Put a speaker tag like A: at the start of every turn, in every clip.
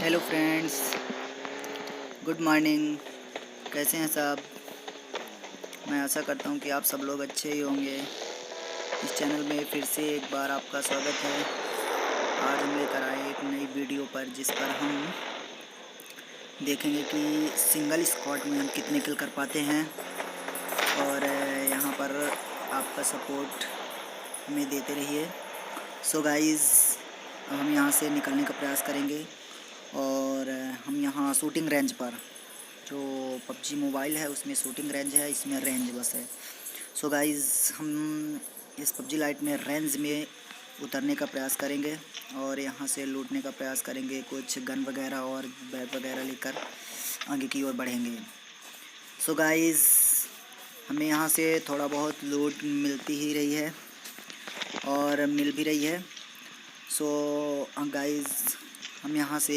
A: Hello friends, good morning. कैसे हैं सब? मैं आशा करता हूं कि आप सब लोग अच्छे ही होंगे। इस चैनल में फिर से एक बार आपका स्वागत है। आज हम लेकर आए एक नई वीडियो पर, जिस पर हम देखेंगे कि सिंगल स्क्वाड में हम कितने किल कर पाते हैं। और यहाँ पर आपका सपोर्ट हमें देते रहिए। सो गाइज़, अब हम यहाँ से निकलने का प्रयास करेंगे। और हम यहाँ शूटिंग रेंज पर, जो पबजी मोबाइल है उसमें शूटिंग रेंज है, इसमें रेंज बस है। सो गाइज़, हम इस पबजी लाइट में रेंज में उतरने का प्रयास करेंगे और यहाँ से लूटने का प्रयास करेंगे। कुछ गन वगैरह और बैग वगैरह लेकर आगे की ओर बढ़ेंगे। सो गाइज़, हमें यहाँ से थोड़ा बहुत लूट मिलती ही रही है और मिल भी रही है। सो गाइज़, हम यहाँ से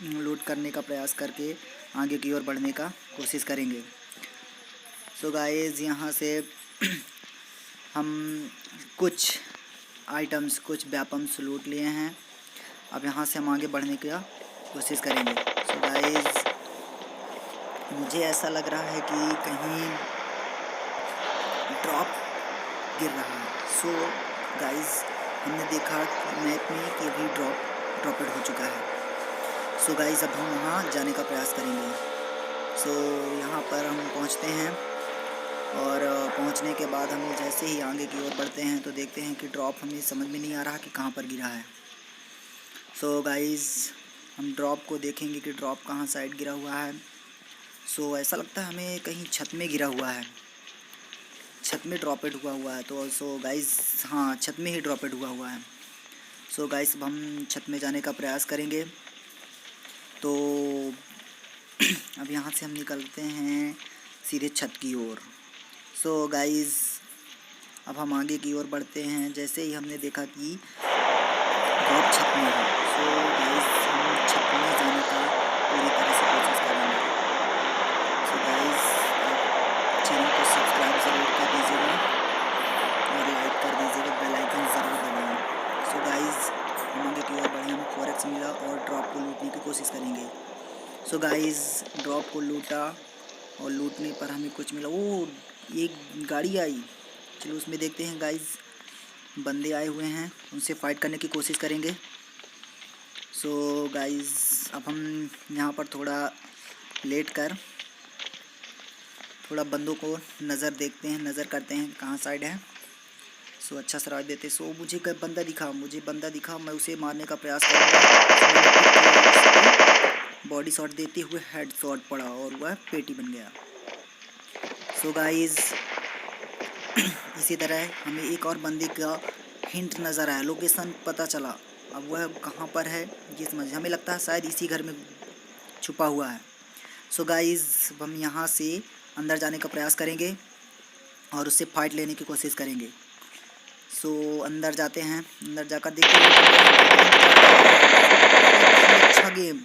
A: लूट करने का प्रयास करके आगे की ओर बढ़ने का कोशिश करेंगे। सो गाइज़, यहाँ से हम कुछ आइटम्स, कुछ वेपन्स लूट लिए हैं। अब यहाँ से हम आगे बढ़ने की कोशिश करेंगे। सो गाइज़, मुझे ऐसा लग रहा है कि कहीं ड्रॉप गिर रहा है। सो गाइज़, हमने देखा मैप में कि अभी ड्रॉपेड हो चुका है। सो गाइज़, अब हम वहाँ जाने का प्रयास करेंगे। सो यहाँ पर हम पहुँचते हैं और पहुँचने के बाद हम जैसे ही आगे की ओर बढ़ते हैं तो देखते हैं कि ड्रॉप हमें समझ में नहीं आ रहा कि कहाँ पर गिरा है। सो गाइज़, हम ड्रॉप को देखेंगे कि ड्रॉप कहाँ साइड गिरा हुआ है। सो ऐसा लगता है हमें कहीं छत में गिरा हुआ है, छत में ड्रॉपेड हुआ है। तो सो गाइज़, हाँ, छत में ही ड्रॉपेड हुआ है। सो गाइज़, अब हम छत में जाने का प्रयास करेंगे। तो अब यहाँ से हम निकलते हैं सीधे छत की ओर। सो गाइज़, अब हम आगे की ओर बढ़ते हैं। जैसे ही हमने देखा कि ड्रॉप छत में है, सो गाइज़, हम छत में जाने का पूरी तरह से कोशिश करेंगे। सो गाइज़, आप चैनल को सब्सक्राइब ज़रूर कर दीजिएगा और लाइक कर दीजिएगा, बेल आइकन ज़रूर दबाएँ। सो गाइज़, हम आगे की ओर बढ़े, हमें फॉरेक्स मिला और ड्रॉप को लूटने की कोशिश करेंगे। सो गाइज़, ड्रॉप को लूटा और लूटने पर हमें कुछ मिला। वो एक गाड़ी आई, चलो उसमें देखते हैं। गाइज़, बंदे आए हुए हैं, उनसे फ़ाइट करने की कोशिश करेंगे। सो गाइज़, अब हम यहाँ पर थोड़ा लेट कर थोड़ा बंदों को नज़र देखते हैं, नज़र करते हैं कहाँ साइड है। सो अच्छा सा राज देते। सो मुझे बंदा दिखा, मैं उसे मारने का प्रयास करूँगा। बॉडी शॉट देते हुए हेड शॉट पड़ा और वह पेटी बन गया। सो गाइज़, इसी तरह हमें एक और बंदे का हिंट नज़र आया, लोकेशन पता चला। अब वह कहाँ पर है ये समझ, हमें लगता है शायद इसी घर में छुपा हुआ है। सो गाइज़, हम यहाँ से अंदर जाने का प्रयास करेंगे और उससे फाइट लेने की कोशिश करेंगे। सो अंदर जाते हैं, अंदर जाकर देखते हैं। अच्छा गेम,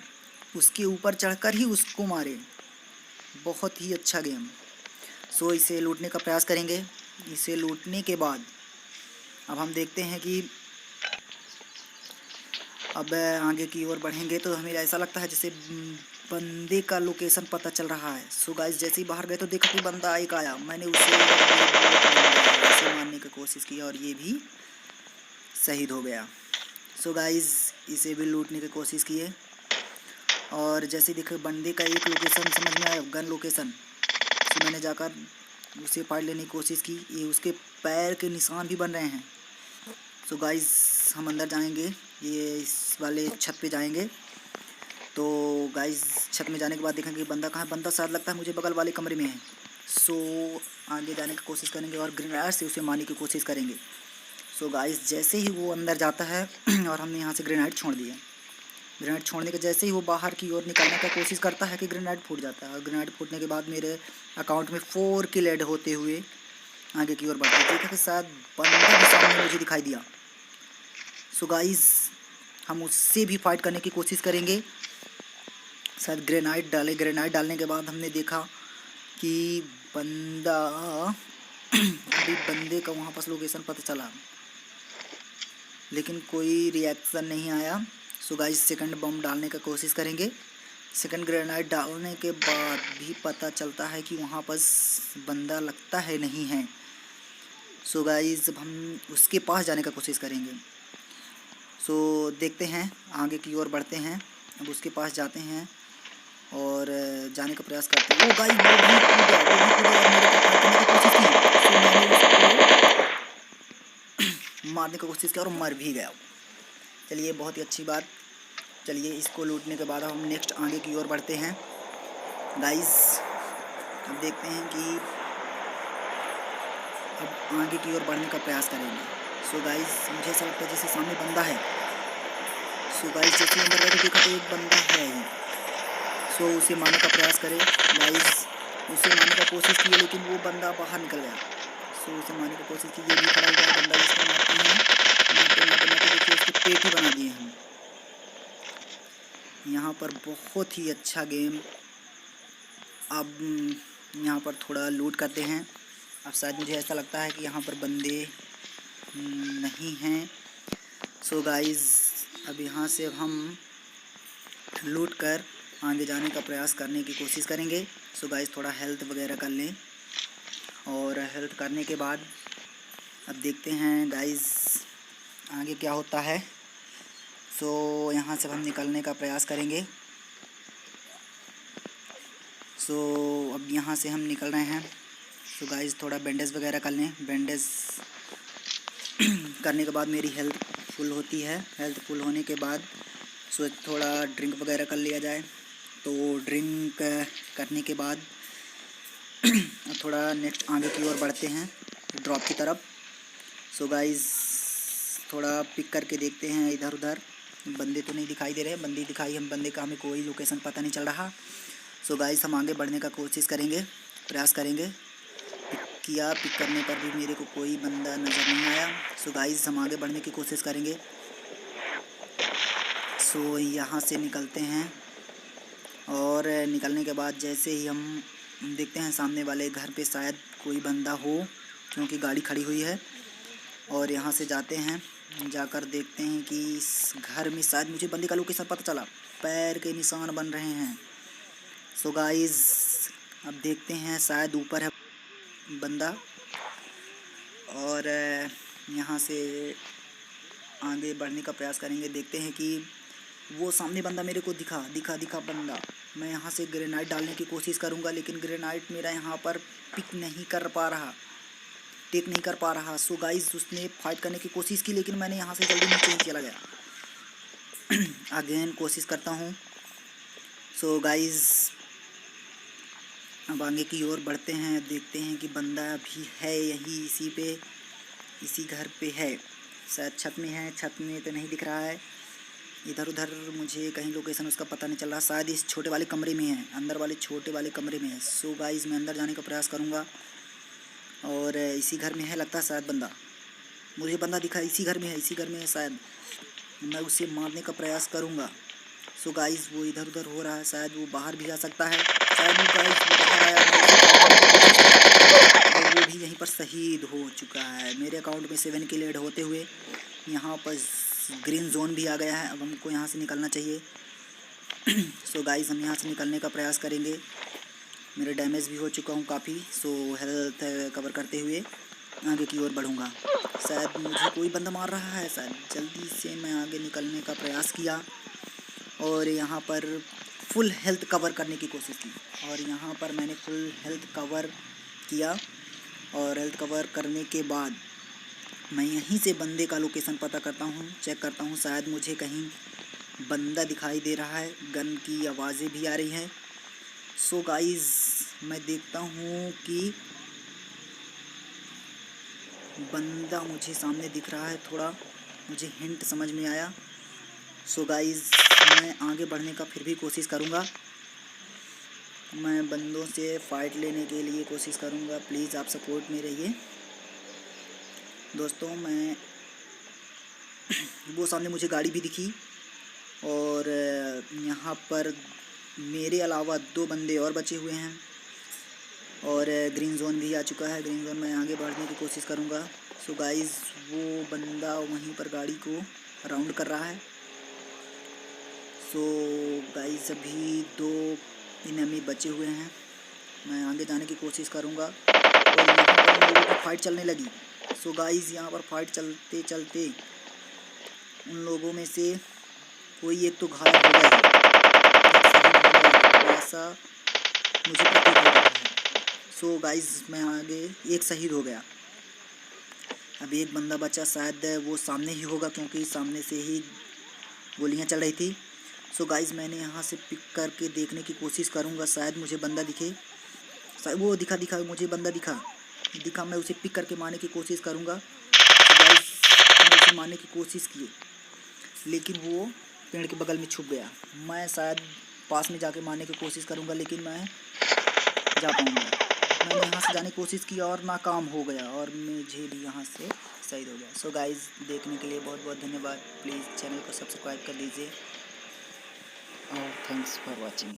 A: उसके ऊपर चढ़कर ही उसको मारे, बहुत ही अच्छा गेम। सो इसे लूटने का प्रयास करेंगे। इसे लूटने के बाद अब हम देखते हैं कि अब आगे की ओर बढ़ेंगे तो हमें ऐसा लगता है जैसे बंदे का लोकेशन पता चल रहा है। सो गाइस, जैसे ही बाहर गए तो देखा कि बंदा एक आया, मैंने उसे मारने की कोशिश की और ये भी शहीद हो गया। सो गाइस, इसे भी लूटने की कोशिश किए और जैसे देखो बंदे का एक लोकेशन समझ में आया, गन लोकेशन। सो मैंने जाकर उसे फाइट लेने की कोशिश की। ये उसके पैर के निशान भी बन रहे हैं। सो गाइस, हम अंदर जाएंगे, ये इस वाले छत पे जाएंगे। तो गाइस, छत में जाने के बाद देखेंगे बंदा कहाँ है। बंदा शायद लगता है मुझे बगल वाले कमरे में है। सो आगे जाने की कोशिश करेंगे और ग्रेनेड से उसे मारने की कोशिश करेंगे। सो गाइस, जैसे ही वो अंदर जाता है और हमने यहाँ से ग्रेनेड छोड़ दिया, ग्रेनेड छोड़ने के जैसे ही वो बाहर की ओर निकलने की कोशिश करता है कि ग्रेनेड फूट जाता है। और ग्रेनेड फूटने के बाद मेरे अकाउंट में 4 किल ऐड होते हुए आगे की ओर बढ़ते हैं। देखा कि शायद बंदा भी सामने मुझे दिखाई दिया। सो गाइस, हम उससे भी फाइट करने की कोशिश करेंगे। शायद ग्रेनाइड डाले, ग्रेनाइड डालने के बाद हमने देखा कि बंदा अभी बंदे का वहाँ पास लोकेशन पता चला, लेकिन कोई रिएक्शन नहीं आया। सो गाइस सेकंड बम डालने का कोशिश करेंगे। सेकंड ग्रेनाइड डालने के बाद भी पता चलता है कि वहाँ पर बंदा लगता है नहीं है। सो गाइस अब हम उसके पास जाने का कोशिश करेंगे। सो देखते हैं, आगे की ओर बढ़ते हैं। अब उसके पास जाते हैं और जाने का प्रयास करते हैं। ओ गाइस वो भी कूदा और मेरे को फायर करने की कोशिश की। सो मैंने उसको मारने की कोशिश किया और मर भी गया। चलिए बहुत ही अच्छी बात। चलिए इसको लूटने के बाद हम नेक्स्ट आगे की ओर बढ़ते हैं गाइस। अब देखते हैं कि अब आगे की ओर बढ़ने का प्रयास करेंगे। सो गाइस मुझे ऐसा लगता है जैसे सामने बंदा है। सो गाइस जैसे अंदर गए तो देखा तो एक बंदा है ही। सो उसे मारने का प्रयास करें गाइस। उसे मारने का कोशिश की लेकिन वो बंदा बाहर निकल गया। सो उसे मारने की कोशिश की, ये भी खड़ा हुआ बंदा जिसको मारते हैं। मारते मारते मारते देखिए उसकी पेट ही बना दिए हम। यहाँ पर बहुत ही अच्छा गेम। अब यहाँ पर थोड़ा लूट करते हैं। अब शायद मुझे ऐसा लगता है कि यहाँ पर बंदे नहीं हैं। सो गाइस अब यहाँ से हम लूट कर आगे जाने का प्रयास करने की कोशिश करेंगे। सो गाइस थोड़ा हेल्थ वगैरह कर लें और हेल्थ करने के बाद अब देखते हैं गाइस आगे क्या होता है। सो यहाँ से हम निकलने का प्रयास करेंगे। सो अब यहाँ से हम निकल रहे हैं। सो गाइस थोड़ा बैंडेज वगैरह कर लें। बैंडेज करने के बाद मेरी हेल्थ फुल होती है। हेल्थ फुल होने के बाद सो थोड़ा ड्रिंक वगैरह कर लिया जाए। तो ड्रिंक करने के बाद थोड़ा नेक्स्ट आगे की ओर बढ़ते हैं ड्रॉप की तरफ। सो गाइस थोड़ा पिक करके देखते हैं इधर उधर। बंदे तो नहीं दिखाई दे रहे, बंदी दिखाई हम बंदे का हमें कोई लोकेशन पता नहीं चल रहा। सो गाइस हम आगे बढ़ने का कोशिश करेंगे, प्रयास करेंगे। पिक करने पर भी मेरे को कोई बंदा नज़र नहीं आया। सो गाइस हम आगे बढ़ने की कोशिश करेंगे। सो यहाँ से निकलते हैं और निकलने के बाद जैसे ही हम देखते हैं सामने वाले घर पे शायद कोई बंदा हो क्योंकि गाड़ी खड़ी हुई है। और यहाँ से जाते हैं, जाकर देखते हैं कि इस घर में शायद मुझे बंदे का लोकेशन पता चला। पैर के निशान बन रहे हैं। सो गाइस अब देखते हैं शायद ऊपर है बंदा। और यहाँ से आगे बढ़ने का प्रयास करेंगे। देखते हैं कि वो सामने बंदा मेरे को दिखा बंदा। मैं यहाँ से ग्रेनाइड डालने की कोशिश करूँगा लेकिन ग्रेनाइड मेरा यहाँ पर टेक नहीं कर पा रहा। सो गाइस उसने फाइट करने की कोशिश की लेकिन मैंने यहाँ से जल्दी नीचे ही चला गया। अगेन कोशिश करता हूँ। सो गाइस अब आगे की ओर बढ़ते हैं। देखते हैं कि बंदा भी है यही इसी घर पे है। शायद छत में है, छत में तो नहीं दिख रहा है। इधर उधर मुझे कहीं लोकेशन उसका पता नहीं चल रहा। शायद इस छोटे वाले कमरे में है, अंदर वाले छोटे वाले कमरे में है। सो गाइस मैं अंदर जाने का प्रयास करूँगा और इसी घर में है लगता है शायद बंदा। मुझे बंदा दिखा, इसी घर में है शायद। मैं उसे मारने का प्रयास करूँगा। सो गाइस वो इधर उधर हो रहा है, शायद वो बाहर भी जा सकता है। शायद वो गाइस वो बाहर आया और वो भी यहीं पर शहीद हो चुका है। मेरे अकाउंट में 7 किल ऐड होते हुए यहाँ पर ग्रीन जोन भी आ गया है। अब हमको यहाँ से निकलना चाहिए। सो गाइस हम यहाँ से निकलने का प्रयास करेंगे। मेरे डैमेज भी हो चुका हूँ काफ़ी। सो हेल्थ कवर करते हुए आगे की ओर बढ़ूँगा। शायद मुझे कोई बंदा मार रहा है। शायद जल्दी से मैं आगे निकलने का प्रयास किया और यहाँ पर फुल हेल्थ कवर करने की कोशिश की और यहाँ पर मैंने फुल हेल्थ कवर किया। और हेल्थ कवर करने के बाद मैं यहीं से बंदे का लोकेशन पता करता हूँ, चेक करता हूँ। शायद मुझे कहीं बंदा दिखाई दे रहा है, गन की आवाज़ें भी आ रही हैं। सो गाइस मैं देखता हूँ कि बंदा मुझे सामने दिख रहा है। थोड़ा मुझे हिंट समझ में आया। सो गाइस मैं आगे बढ़ने का फिर भी कोशिश करूँगा। मैं बंदों से फ़ाइट लेने के लिए कोशिश करूँगा। प्लीज़ आप सपोर्ट में रहिए दोस्तों। मैं वो सामने मुझे गाड़ी भी दिखी और यहाँ पर मेरे अलावा 2 बंदे और बचे हुए हैं और ग्रीन जोन भी आ चुका है। ग्रीन जोन में आगे बढ़ने की कोशिश करूँगा। सो गाइस वो बंदा वहीं पर गाड़ी को राउंड कर रहा है सो गाइस अभी 2 इनेमी बचे हुए हैं। मैं आगे जाने की कोशिश करूँगा और यहाँ पर उन लोगों की फाइट चलने लगी। सो गाइस यहाँ पर फाइट चलते चलते उन लोगों में से कोई एक तो घायल हो गया है, ऐसा मुझे प्रतीत हो रहा है। सो गाइस मैं आगे एक शहीद हो गया। अभी एक बंदा बचा, शायद वो सामने ही होगा क्योंकि सामने से ही गोलियां चल रही थी। सो गाइस मैंने यहाँ से पिक करके देखने की कोशिश करूँगा, शायद मुझे बंदा दिखे। शायद वो दिखा मुझे बंदा दिखा, मैं उसे पिक करके मारने की कोशिश करूँगा। तो गाइस मैं उसे मारने की कोशिश की, लेकिन वो पेड़ के बगल में छुप गया। मैं शायद पास में जाके मारने की कोशिश करूँगा, लेकिन मैं जा पाऊँगा। मैंने यहाँ से जाने की कोशिश की और नाकाम हो गया और मुझे भी यहाँ से शहीद हो गया। सो गाइस देखने के लिए बहुत बहुत धन्यवाद। प्लीज़ चैनल को सब्सक्राइब कर लीजिए और थैंक्स फॉर वॉचिंग।